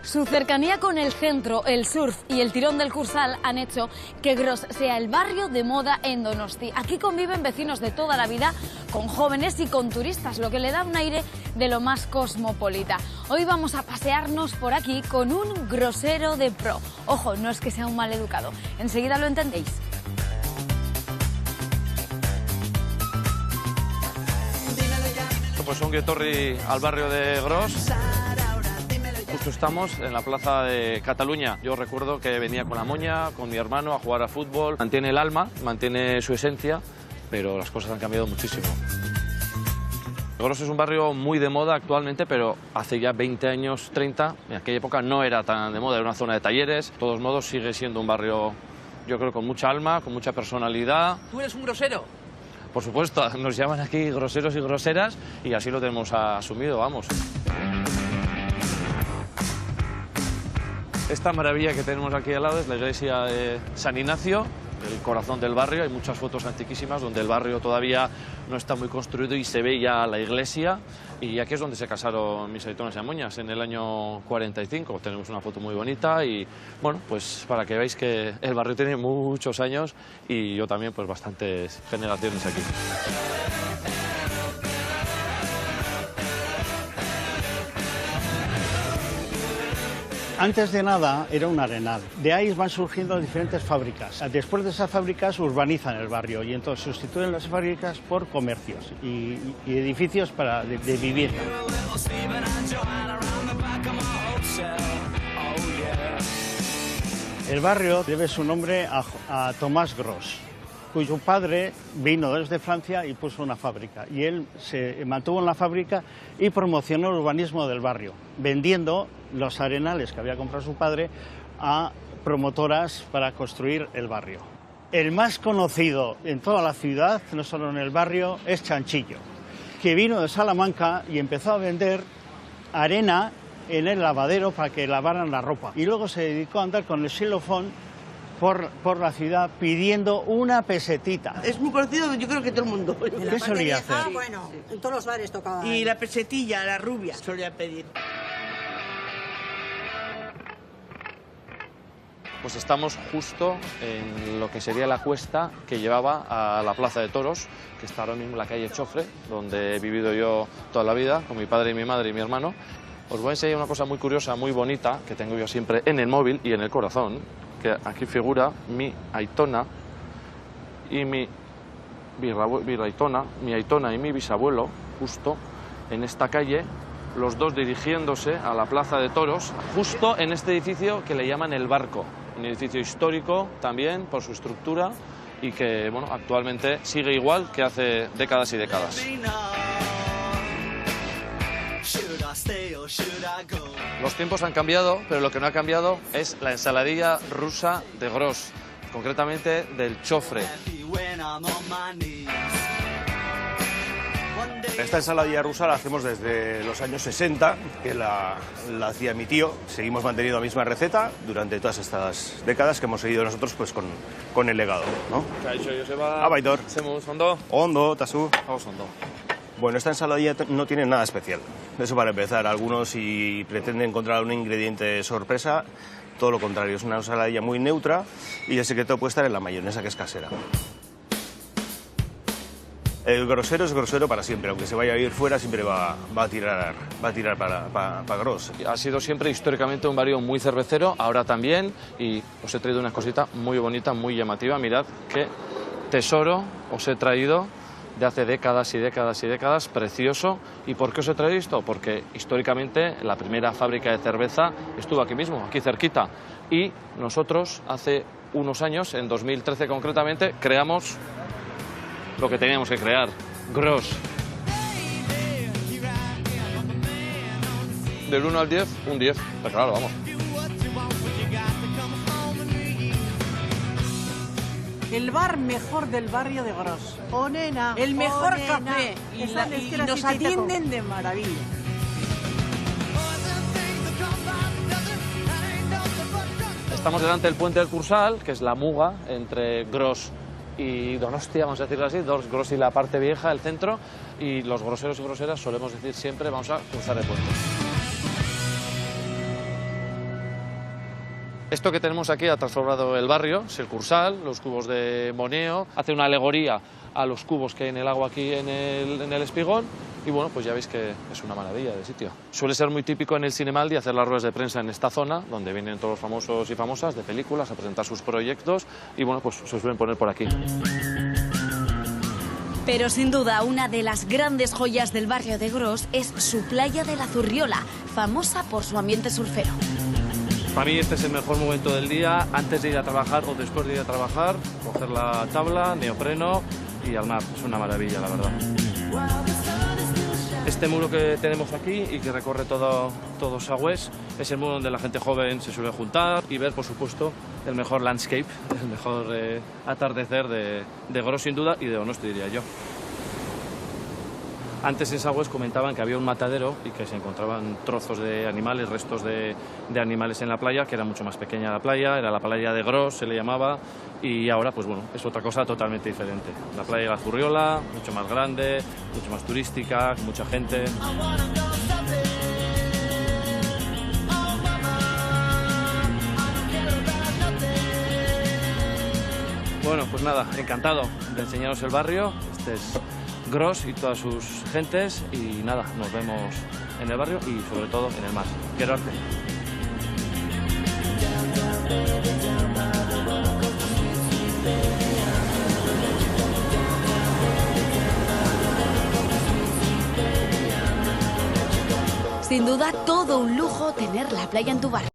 Su cercanía con el centro, el surf y el tirón del Kursaal han hecho que Gros sea el barrio de moda en Donosti. Aquí conviven vecinos de toda la vida, con jóvenes y con turistas, lo que le da un aire de lo más cosmopolita. Hoy vamos a pasearnos por aquí con un grosero de pro. Ojo, no es que sea un mal educado, enseguida lo entendéis. Pues un Guetorri al barrio de Gros. Justo estamos en la plaza de Cataluña. Yo recuerdo que venía con la moña, con mi hermano, a jugar a fútbol. Mantiene el alma, mantiene su esencia, pero las cosas han cambiado muchísimo. Gros es un barrio muy de moda actualmente, pero hace ya 20 años, 30, en aquella época no era tan de moda, era una zona de talleres. De todos modos sigue siendo un barrio, yo creo, con mucha alma, con mucha personalidad. ¿Tú eres un grosero? Por supuesto, nos llaman aquí groseros y groseras y así lo tenemos asumido, vamos. Esta maravilla que tenemos aquí al lado es la iglesia de San Ignacio, el corazón del barrio. Hay muchas fotos antiquísimas donde el barrio todavía no está muy construido y se ve ya la iglesia. Y aquí es donde se casaron mis aitonas y amoñas, en el año 45. Tenemos una foto muy bonita y, bueno, pues para que veáis que el barrio tiene muchos años y yo también, pues bastantes generaciones aquí. Antes de nada era un arenal. De ahí van surgiendo diferentes fábricas. Después de esas fábricas urbanizan el barrio y entonces sustituyen las fábricas por comercios y edificios de vivir. El barrio debe su nombre a Tomás Gros, cuyo padre vino desde Francia y puso una fábrica. Y él se mantuvo en la fábrica y promocionó el urbanismo del barrio, vendiendo los arenales que había comprado su padre a promotoras para construir el barrio. El más conocido en toda la ciudad, no solo en el barrio, es Chanchillo, que vino de Salamanca y empezó a vender arena en el lavadero para que lavaran la ropa. Y luego se dedicó a andar con el xilofón por la ciudad pidiendo una pesetita. Es muy conocido, yo creo que todo el mundo. ¿Qué solía hacer? Ah, bueno, en todos los bares tocaba. Y la pesetilla, la rubia, solía pedir. Pues estamos justo en lo que sería la cuesta que llevaba a la Plaza de Toros, que está ahora mismo en la calle Chofre, donde he vivido yo toda la vida, con mi padre y mi madre y mi hermano. Os voy a enseñar una cosa muy curiosa, muy bonita, que tengo yo siempre en el móvil y en el corazón, que aquí figura mi aitona y mi aitona y mi bisabuelo, justo en esta calle, los dos dirigiéndose a la Plaza de Toros, justo en este edificio que le llaman El Barco, un edificio histórico también por su estructura y que, bueno, actualmente sigue igual que hace décadas y décadas. Los tiempos han cambiado, pero lo que no ha cambiado es la ensaladilla rusa de Gros, concretamente del Chofre. Esta ensaladilla rusa la hacemos desde los años 60, que la hacía mi tío. Seguimos manteniendo la misma receta durante todas estas décadas que hemos seguido nosotros pues con el legado, ¿no? Abaitor. Ondo, Tasu. Bueno, esta ensaladilla no tiene nada especial. Eso para empezar. Algunos, si pretenden encontrar un ingrediente sorpresa, todo lo contrario. Es una ensaladilla muy neutra y el secreto puede estar en la mayonesa, que es casera. El grosero es grosero para siempre. Aunque se vaya a ir fuera, siempre va a tirar para Gros. Ha sido siempre históricamente un barrio muy cervecero, ahora también. Y os he traído una cosita muy bonita, muy llamativa. Mirad qué tesoro os he traído de hace décadas y décadas y décadas, precioso. ¿Y por qué os he traído esto? Porque históricamente la primera fábrica de cerveza estuvo aquí mismo, aquí cerquita. Y nosotros hace unos años, en 2013 concretamente, creamos lo que teníamos que crear, Gros. Del 1 al 10, un 10. Pero claro, vamos. El bar mejor del barrio de Gros. Oh, nena. El mejor nena. café. Y nos atienden de maravilla. Estamos delante del puente del Kursaal, que es la muga entre Gros y Donostia, vamos a decirlo así, Gros y la parte vieja, el centro, y los groseros y groseras solemos decir siempre vamos a cruzar el puente. Esto que tenemos aquí ha transformado el barrio, es el Cursal, los cubos de Moneo, hace una alegoría a los cubos que hay en el agua aquí en el Espigón, y bueno, pues ya veis que es una maravilla de sitio. Suele ser muy típico en el Cinemaldi hacer las ruedas de prensa en esta zona, donde vienen todos los famosos y famosas de películas a presentar sus proyectos, y bueno, pues se suelen poner por aquí. Pero sin duda una de las grandes joyas del barrio de Gros es su playa de la Zurriola, famosa por su ambiente surfero. Para mí este es el mejor momento del día, antes de ir a trabajar o después de ir a trabajar, coger la tabla, neopreno y al mar. Es una maravilla, la verdad. Este muro que tenemos aquí y que recorre todo Sagüés es el muro donde la gente joven se suele juntar y ver, por supuesto, el mejor landscape, el mejor atardecer de Gros sin duda y de Donosti, diría yo. Antes en Sagüés comentaban que había un matadero y que se encontraban trozos de animales, restos de animales en la playa, que era mucho más pequeña la playa, era la playa de Gros, se le llamaba, y ahora pues bueno, es otra cosa totalmente diferente. La playa de la Zurriola, mucho más grande, mucho más turística, mucha gente. Bueno, pues nada, encantado de enseñaros el barrio. Este es Gros y todas sus gentes, y nada, nos vemos en el barrio y sobre todo en el mar. Quiero arte. Sin duda todo un lujo tener la playa en tu barrio.